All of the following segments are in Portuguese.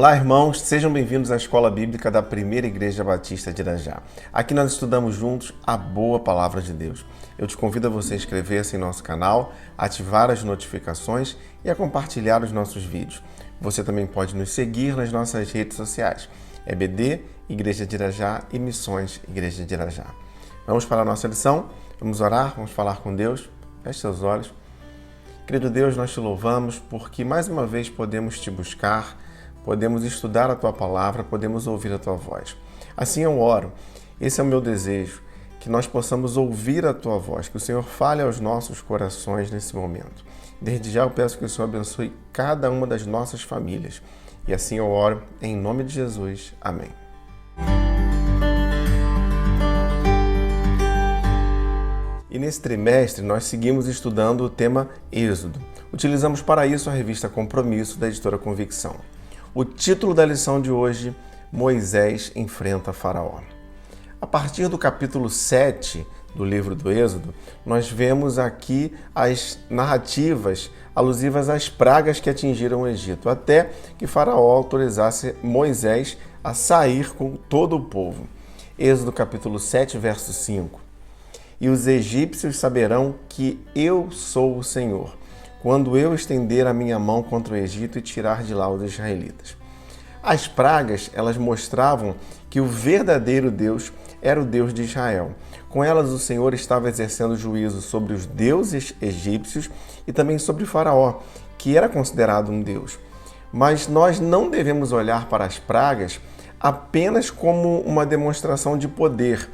Olá, irmãos, sejam bem-vindos à Escola Bíblica da Primeira Igreja Batista de Irajá. Aqui nós estudamos juntos a boa palavra de Deus. Eu te convido a você inscrever-se em nosso canal, ativar as notificações e a compartilhar os nossos vídeos. Você também pode nos seguir nas nossas redes sociais, EBD, Igreja de Irajá e Missões Igreja de Irajá. Vamos para a nossa lição, vamos orar, vamos falar com Deus. Feche seus olhos. Querido Deus, nós te louvamos porque mais uma vez podemos te buscar, podemos estudar a Tua palavra, podemos ouvir a Tua voz. Assim eu oro, esse é o meu desejo, que nós possamos ouvir a Tua voz, que o Senhor fale aos nossos corações nesse momento. Desde já eu peço que o Senhor abençoe cada uma das nossas famílias. E assim eu oro, em nome de Jesus. Amém. E nesse trimestre nós seguimos estudando o tema Êxodo. Utilizamos para isso a revista Compromisso da editora Convicção. O título da lição de hoje, Moisés enfrenta Faraó. A partir do capítulo 7 do livro do Êxodo, nós vemos aqui as narrativas alusivas às pragas que atingiram o Egito, até que Faraó autorizasse Moisés a sair com todo o povo. Êxodo capítulo 7, verso 5. E os egípcios saberão que eu sou o Senhor, quando eu estender a minha mão contra o Egito e tirar de lá os israelitas. As pragas, elas mostravam que o verdadeiro Deus era o Deus de Israel. Com elas, o Senhor estava exercendo juízo sobre os deuses egípcios e também sobre Faraó, que era considerado um deus. Mas nós não devemos olhar para as pragas apenas como uma demonstração de poder.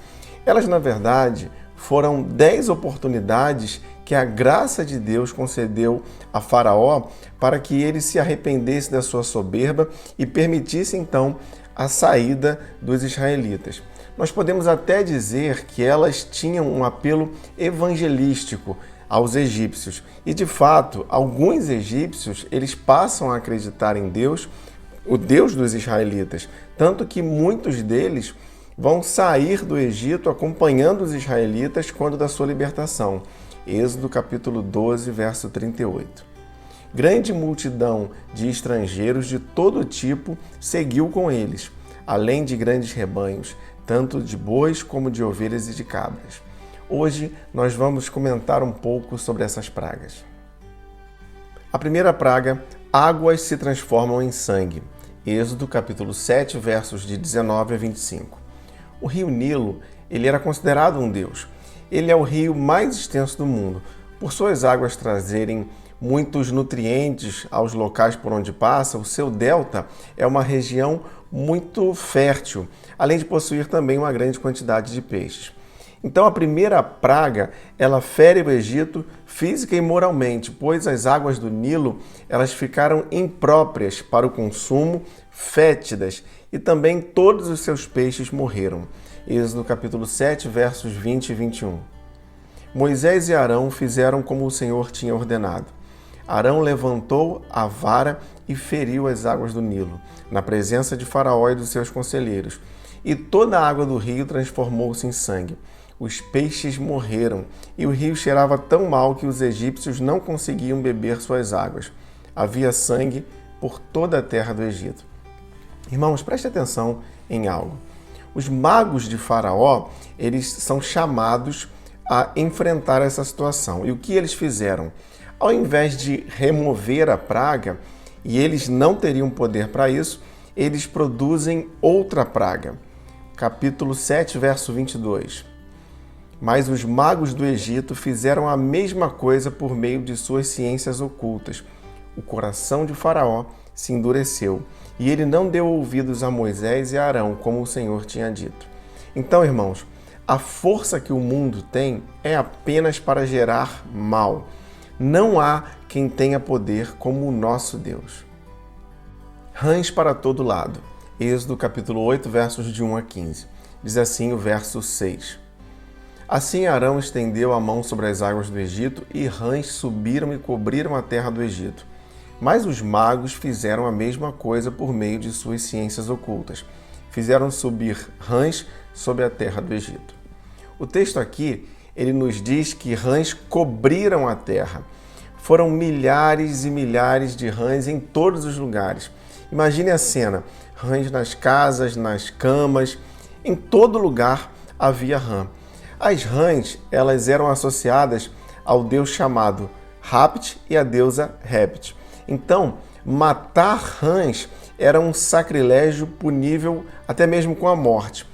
Elas, na verdade, foram 10 oportunidades que a graça de Deus concedeu a Faraó para que ele se arrependesse da sua soberba e permitisse então a saída dos israelitas. Nós podemos até dizer que elas tinham um apelo evangelístico aos egípcios. E de fato, alguns egípcios, eles passam a acreditar em Deus, o Deus dos israelitas, tanto que muitos deles vão sair do Egito acompanhando os israelitas quando da sua libertação. Êxodo capítulo 12, verso 38. Grande multidão de estrangeiros de todo tipo seguiu com eles, além de grandes rebanhos, tanto de bois como de ovelhas e de cabras. Hoje nós vamos comentar um pouco sobre essas pragas. A primeira praga, águas se transformam em sangue. Êxodo capítulo 7, versos de 19 a 25. O rio Nilo, ele era considerado um deus. Ele é o rio mais extenso do mundo. Por suas águas trazerem muitos nutrientes aos locais por onde passa, o seu delta é uma região muito fértil, além de possuir também uma grande quantidade de peixes. Então a primeira praga, ela fere o Egito física e moralmente, pois as águas do Nilo, elas ficaram impróprias para o consumo, fétidas, e também todos os seus peixes morreram. Êxodo capítulo 7, versos 20 e 21. Moisés e Arão fizeram como o Senhor tinha ordenado. Arão levantou a vara e feriu as águas do Nilo, na presença de Faraó e dos seus conselheiros, e toda a água do rio transformou-se em sangue. Os peixes morreram, e o rio cheirava tão mal que os egípcios não conseguiam beber suas águas. Havia sangue por toda a terra do Egito. Irmãos, preste atenção em algo. Os magos de Faraó, eles são chamados a enfrentar essa situação. E o que eles fizeram? Ao invés de remover a praga, e eles não teriam poder para isso, eles produzem outra praga. Capítulo 7, verso 22. Mas os magos do Egito fizeram a mesma coisa por meio de suas ciências ocultas. O coração de Faraó se endureceu, e ele não deu ouvidos a Moisés e a Arão, como o Senhor tinha dito. Então, irmãos, a força que o mundo tem é apenas para gerar mal. Não há quem tenha poder como o nosso Deus. Rãs para todo lado. Êxodo capítulo 8, versos de 1 a 15. Diz assim o verso 6. Assim Arão estendeu a mão sobre as águas do Egito, e rãs subiram e cobriram a terra do Egito. Mas os magos fizeram a mesma coisa por meio de suas ciências ocultas. Fizeram subir rãs sobre a terra do Egito. O texto aqui, ele nos diz que rãs cobriram a terra. Foram milhares e milhares de rãs em todos os lugares. Imagine a cena: rãs nas casas, nas camas, em todo lugar havia rã. As rãs, elas eram associadas ao deus chamado Hapit e à deusa Repit. Então, matar rãs era um sacrilégio punível até mesmo com a morte.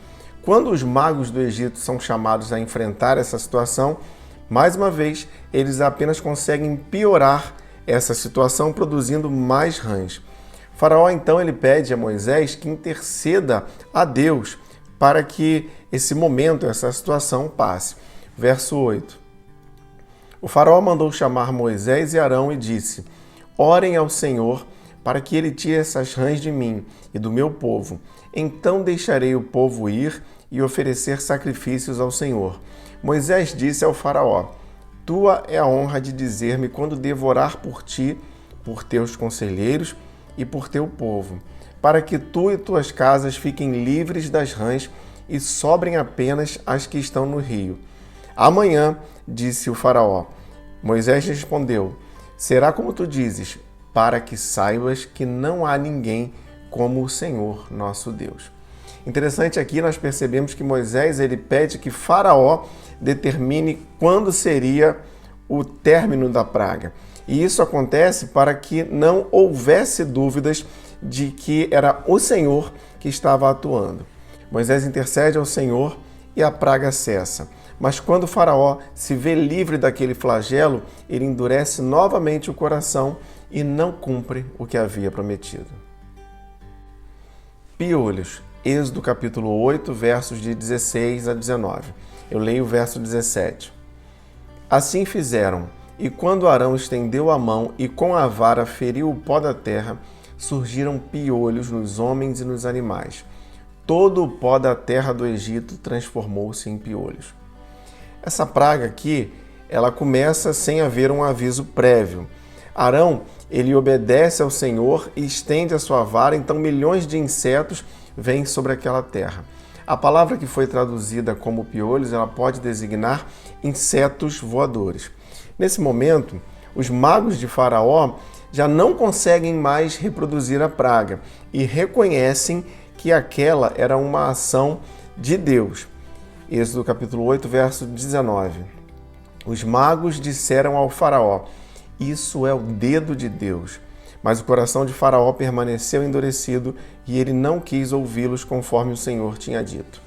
Quando os magos do Egito são chamados a enfrentar essa situação, mais uma vez, eles apenas conseguem piorar essa situação, produzindo mais rãs. Faraó, então, ele pede a Moisés que interceda a Deus para que esse momento, essa situação passe. Verso 8. O faraó mandou chamar Moisés e Arão e disse: orem ao Senhor para que ele tire essas rãs de mim e do meu povo. Então deixarei o povo ir e oferecer sacrifícios ao Senhor. Moisés disse ao faraó: tua é a honra de dizer-me quando devo orar por ti, por teus conselheiros e por teu povo, para que tu e tuas casas fiquem livres das rãs e sobrem apenas as que estão no rio. Amanhã, disse o faraó. Moisés respondeu: será como tu dizes, para que saibas que não há ninguém como o Senhor, nosso Deus. Interessante aqui, nós percebemos que Moisés ele pede que Faraó determine quando seria o término da praga. E isso acontece para que não houvesse dúvidas de que era o Senhor que estava atuando. Moisés intercede ao Senhor e a praga cessa. Mas quando Faraó se vê livre daquele flagelo, ele endurece novamente o coração e não cumpre o que havia prometido. Piolhos. Êxodo capítulo 8, versos de 16 a 19. Eu leio o verso 17. Assim fizeram, e quando Arão estendeu a mão e com a vara feriu o pó da terra, surgiram piolhos nos homens e nos animais. Todo o pó da terra do Egito transformou-se em piolhos. Essa praga aqui, ela começa sem haver um aviso prévio. Arão, ele obedece ao Senhor e estende a sua vara, então milhões de insetos vêm sobre aquela terra. A palavra que foi traduzida como piolhos, ela pode designar insetos voadores. Nesse momento, os magos de Faraó já não conseguem mais reproduzir a praga e reconhecem que aquela era uma ação de Deus. Êxodo capítulo 8, verso 19. Os magos disseram ao Faraó: isso é o dedo de Deus. Mas o coração de Faraó permaneceu endurecido e ele não quis ouvi-los conforme o Senhor tinha dito.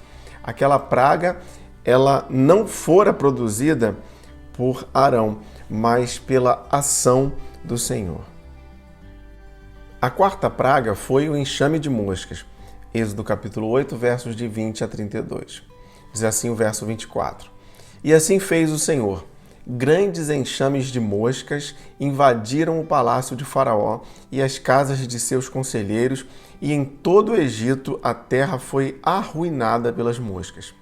Aquela praga, ela não fora produzida por Arão, mas pela ação do Senhor. A quarta praga foi o enxame de moscas. Êxodo capítulo 8, versos de 20 a 32. Diz assim o verso 24. E assim fez o Senhor. Grandes enxames de moscas invadiram o palácio de Faraó e as casas de seus conselheiros, e em todo o Egito a terra foi arruinada pelas moscas.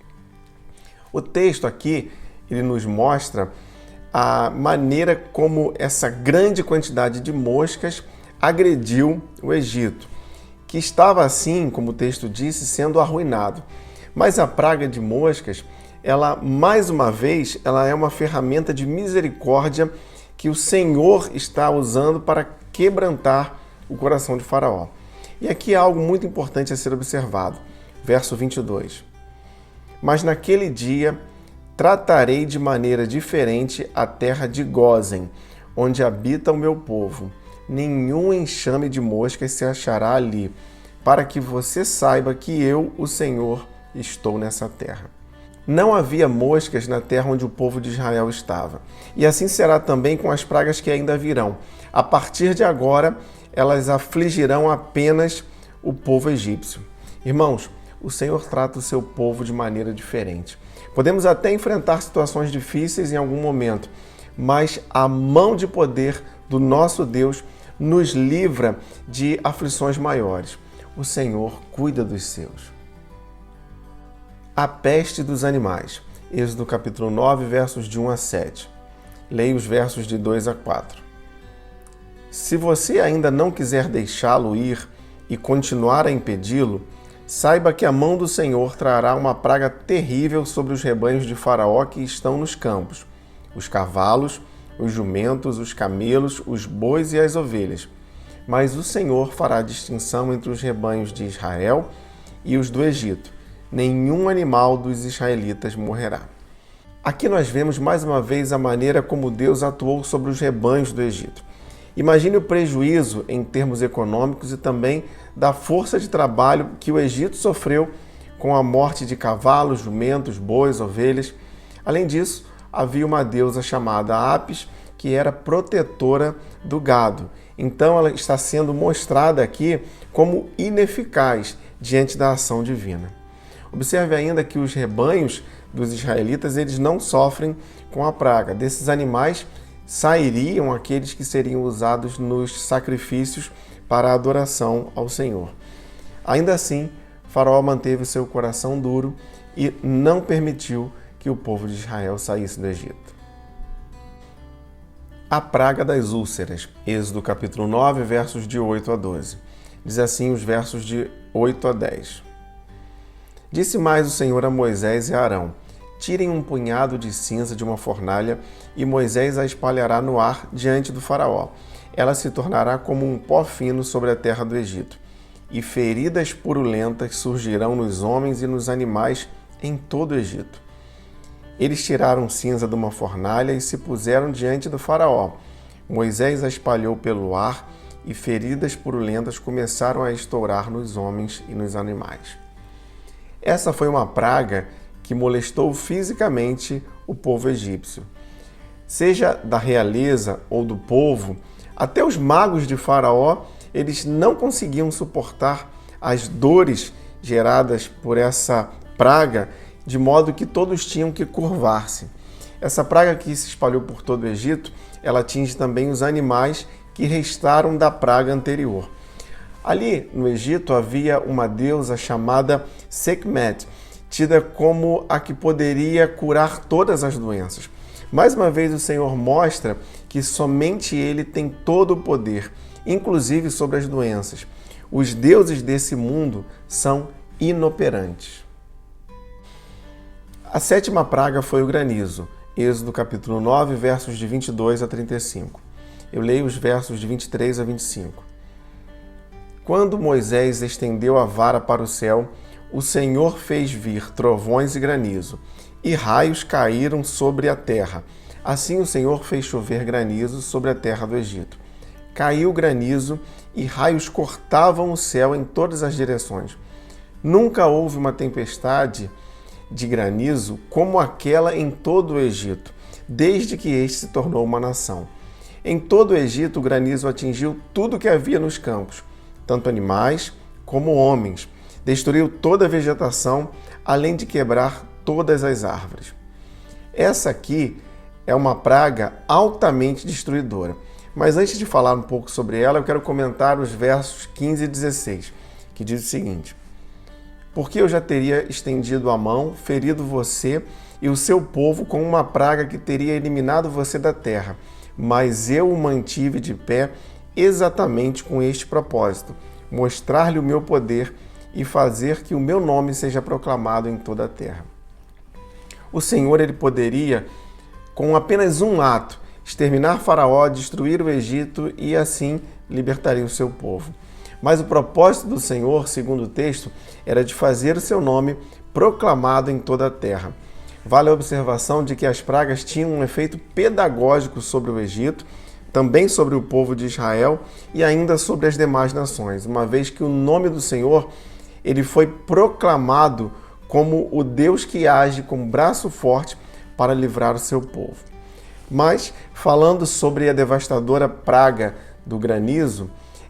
O texto aqui, ele nos mostra a maneira como essa grande quantidade de moscas agrediu o Egito, que estava assim, como o texto disse, sendo arruinado. Mas a praga de moscas, ela, mais uma vez, ela é uma ferramenta de misericórdia que o Senhor está usando para quebrantar o coração de Faraó. E aqui há algo muito importante a ser observado. Verso 22. Mas naquele dia tratarei de maneira diferente a terra de Gósen, onde habita o meu povo. Nenhum enxame de moscas se achará ali, para que você saiba que eu, o Senhor, estou nessa terra. Não havia moscas na terra onde o povo de Israel estava. E assim será também com as pragas que ainda virão. A partir de agora, elas afligirão apenas o povo egípcio. Irmãos, o Senhor trata o seu povo de maneira diferente. Podemos até enfrentar situações difíceis em algum momento, mas a mão de poder do nosso Deus nos livra de aflições maiores. O Senhor cuida dos seus. A peste dos animais. Êxodo capítulo 9, versos de 1 a 7. Leia os versos de 2 a 4. Se você ainda não quiser deixá-lo ir e continuar a impedi-lo, saiba que a mão do Senhor trará uma praga terrível sobre os rebanhos de Faraó que estão nos campos, os cavalos, os jumentos, os camelos, os bois e as ovelhas. mas o Senhor fará distinção entre os rebanhos de Israel e os do Egito. Nenhum animal dos israelitas morrerá. Aqui nós vemos mais uma vez a maneira como Deus atuou sobre os rebanhos do Egito. Imagine o prejuízo em termos econômicos e também da força de trabalho que o Egito sofreu com a morte de cavalos, jumentos, bois, ovelhas. Além disso, havia uma deusa chamada Apis, que era protetora do gado. Então ela está sendo mostrada aqui como ineficaz diante da ação divina. Observe ainda que os rebanhos dos israelitas eles não sofrem com a praga. Desses animais sairiam aqueles que seriam usados nos sacrifícios para a adoração ao Senhor. Ainda assim, Faraó manteve seu coração duro e não permitiu que o povo de Israel saísse do Egito. A praga das úlceras, Êxodo capítulo 9, versos de 8 a 12. Diz assim os versos de 8 a 10. Disse mais o Senhor a Moisés e a Arão: tirem um punhado de cinza de uma fornalha e Moisés a espalhará no ar diante do faraó. Ela se tornará como um pó fino sobre a terra do Egito. E feridas purulentas surgirão nos homens e nos animais em todo o Egito. Eles tiraram cinza de uma fornalha e se puseram diante do faraó. Moisés a espalhou pelo ar e feridas purulentas começaram a estourar nos homens e nos animais. Essa foi uma praga que molestou fisicamente o povo egípcio. Seja da realeza ou do povo, até os magos de Faraó, eles não conseguiam suportar as dores geradas por essa praga, de modo que todos tinham que curvar-se. Essa praga que se espalhou por todo o Egito, ela atinge também os animais que restaram da praga anterior. Ali no Egito havia uma deusa chamada Sekhmet, tida como a que poderia curar todas as doenças. Mais uma vez o Senhor mostra que somente Ele tem todo o poder, inclusive sobre as doenças. Os deuses desse mundo são inoperantes. A sétima praga foi o granizo, Êxodo capítulo 9, versos de 22 a 35. Eu leio os versos de 23 a 25. Quando Moisés estendeu a vara para o céu, o Senhor fez vir trovões e granizo, e raios caíram sobre a terra. Assim o Senhor fez chover granizo sobre a terra do Egito. Caiu granizo e raios cortavam o céu em todas as direções. Nunca houve uma tempestade de granizo como aquela em todo o Egito, desde que este se tornou uma nação. Em todo o Egito, o granizo atingiu tudo que havia nos campos, tanto animais como homens. Destruiu toda a vegetação, além de quebrar todas as árvores. Essa aqui é uma praga altamente destruidora. Mas antes de falar um pouco sobre ela, eu quero comentar os versos 15 e 16, que diz o seguinte: porque eu já teria estendido a mão, ferido você e o seu povo com uma praga que teria eliminado você da terra, mas eu o mantive de pé exatamente com este propósito, mostrar-lhe o meu poder e fazer que o meu nome seja proclamado em toda a terra. O Senhor, ele poderia, com apenas um ato, exterminar Faraó, destruir o Egito e assim libertaria o seu povo. Mas o propósito do Senhor, segundo o texto, era de fazer o seu nome proclamado em toda a terra. Vale a observação de que as pragas tinham um efeito pedagógico sobre o Egito, também sobre o povo de Israel e ainda sobre as demais nações, uma vez que o nome do Senhor ele foi proclamado como o Deus que age com braço forte para livrar o seu povo. Mas, falando sobre a devastadora praga do granizo,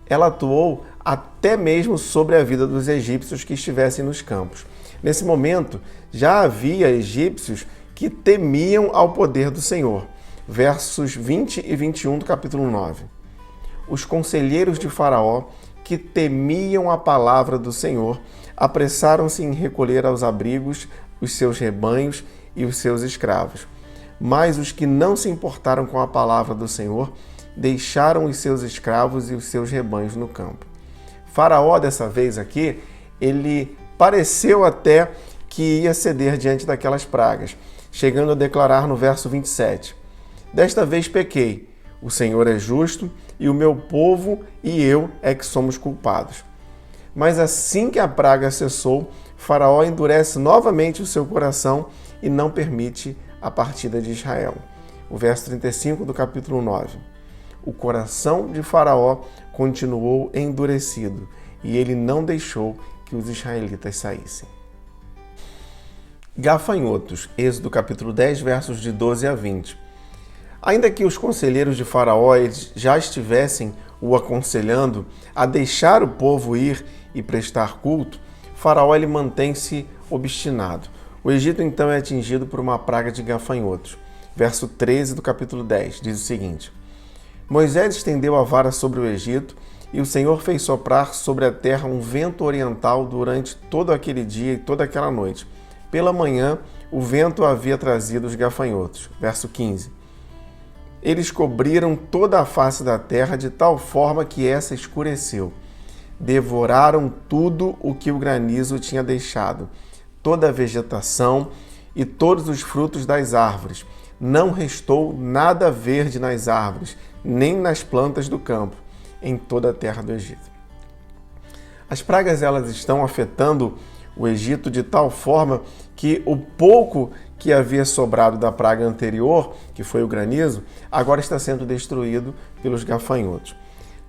ela atuou até mesmo sobre a vida dos egípcios que estivessem nos campos. Nesse momento, já havia egípcios que temiam ao poder do Senhor. Versos 20 e 21 do capítulo 9. Os conselheiros de Faraó, que temiam a palavra do Senhor, apressaram-se em recolher aos abrigos os seus rebanhos e os seus escravos. Mas os que não se importaram com a palavra do Senhor deixaram os seus escravos e os seus rebanhos no campo. Faraó, dessa vez aqui, ele pareceu até que ia ceder diante daquelas pragas, chegando a declarar no verso 27: desta vez pequei, O Senhor é justo e o meu povo e eu é que somos culpados. Mas assim que a praga cessou, Faraó endurece novamente o seu coração e não permite a partida de Israel. O verso 35 do capítulo 9. O coração de Faraó continuou endurecido e ele não deixou que os israelitas saíssem. Gafanhotos, Êxodo capítulo 10, versos de 12 a 20. Ainda que os conselheiros de Faraó já estivessem o aconselhando a deixar o povo ir e prestar culto, Faraó ele mantém-se obstinado. O Egito então é atingido por uma praga de gafanhotos. Verso 13 do capítulo 10 diz o seguinte: Moisés estendeu a vara sobre o Egito e o Senhor fez soprar sobre a terra um vento oriental durante todo aquele dia e toda aquela noite. Pela manhã, o vento havia trazido os gafanhotos. Verso 15. Eles cobriram toda a face da terra de tal forma que essa escureceu. Devoraram tudo o que o granizo tinha deixado, toda a vegetação e todos os frutos das árvores. Não restou nada verde nas árvores, nem nas plantas do campo, em toda a terra do Egito. As pragas elas estão afetando o Egito de tal forma que o pouco que havia sobrado da praga anterior, que foi o granizo, agora está sendo destruído pelos gafanhotos.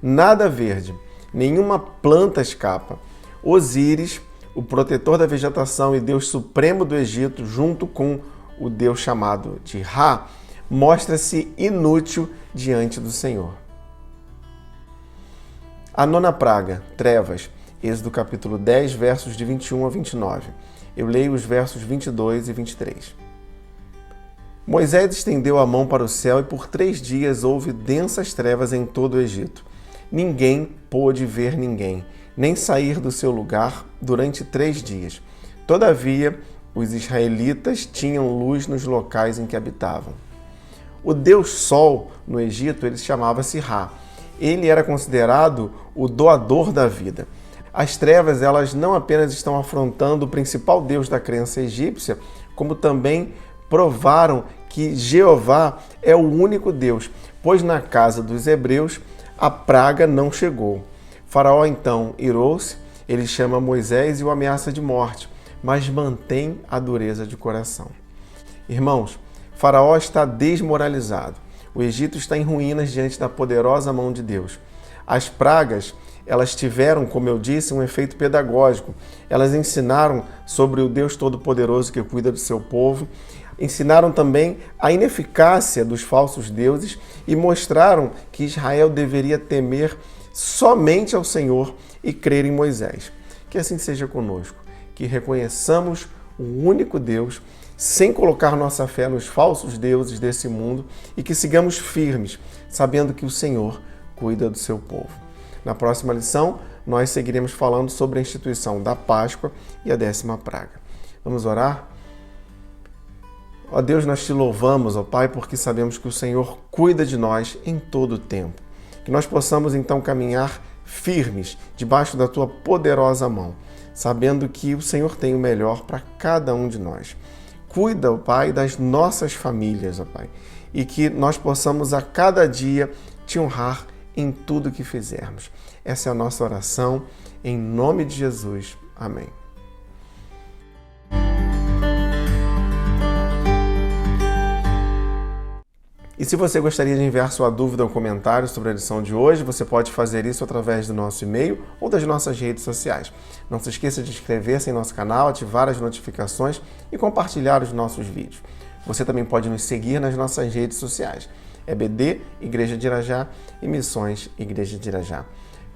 Nada verde, nenhuma planta escapa. Osíris, o protetor da vegetação e Deus supremo do Egito, junto com o Deus chamado de Ra, mostra-se inútil diante do Senhor. A nona praga, trevas, Êxodo capítulo 10, versos de 21 a 29. Eu leio os versos 22 e 23. Moisés estendeu a mão para o céu e por 3 dias houve densas trevas em todo o Egito. Ninguém pôde ver ninguém, nem sair do seu lugar durante 3 dias. Todavia, os israelitas tinham luz nos locais em que habitavam. O Deus Sol no Egito, ele chamava-se Ra. Ele era considerado o doador da vida. As trevas, elas não apenas estão afrontando o principal Deus da crença egípcia, como também provaram que Jeová é o único Deus, pois na casa dos hebreus a praga não chegou. Faraó então irou-se, ele chama Moisés e o ameaça de morte, mas mantém a dureza de coração. Irmãos, Faraó está desmoralizado. O Egito está em ruínas diante da poderosa mão de Deus. As pragas, elas tiveram, como eu disse, um efeito pedagógico. Elas ensinaram sobre o Deus Todo-Poderoso que cuida do seu povo, ensinaram também a ineficácia dos falsos deuses e mostraram que Israel deveria temer somente ao Senhor e crer em Moisés. Que assim seja conosco, que reconheçamos o único Deus, sem colocar nossa fé nos falsos deuses desse mundo e que sigamos firmes, sabendo que o Senhor cuida do seu povo. Na próxima lição, nós seguiremos falando sobre a instituição da Páscoa e a 10ª praga. Vamos orar? Ó Deus, nós te louvamos, ó Pai, porque sabemos que o Senhor cuida de nós em todo o tempo. Que nós possamos então caminhar firmes debaixo da tua poderosa mão, sabendo que o Senhor tem o melhor para cada um de nós. Cuida, ó Pai, das nossas famílias, ó Pai, e que nós possamos a cada dia te honrar em tudo que fizermos. Essa é a nossa oração, em nome de Jesus. Amém. E se você gostaria de enviar sua dúvida ou comentário sobre a lição de hoje, você pode fazer isso através do nosso e-mail ou das nossas redes sociais. Não se esqueça de inscrever-se em nosso canal, ativar as notificações e compartilhar os nossos vídeos. Você também pode nos seguir nas nossas redes sociais. EBD, Igreja de Irajá e Missões Igreja de Irajá.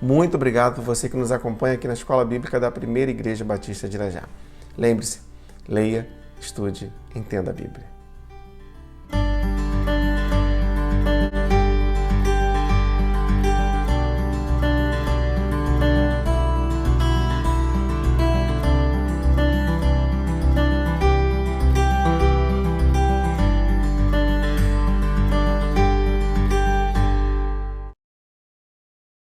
Muito obrigado por você que nos acompanha aqui na Escola Bíblica da Primeira Igreja Batista de Irajá. Lembre-se, leia, estude, entenda a Bíblia.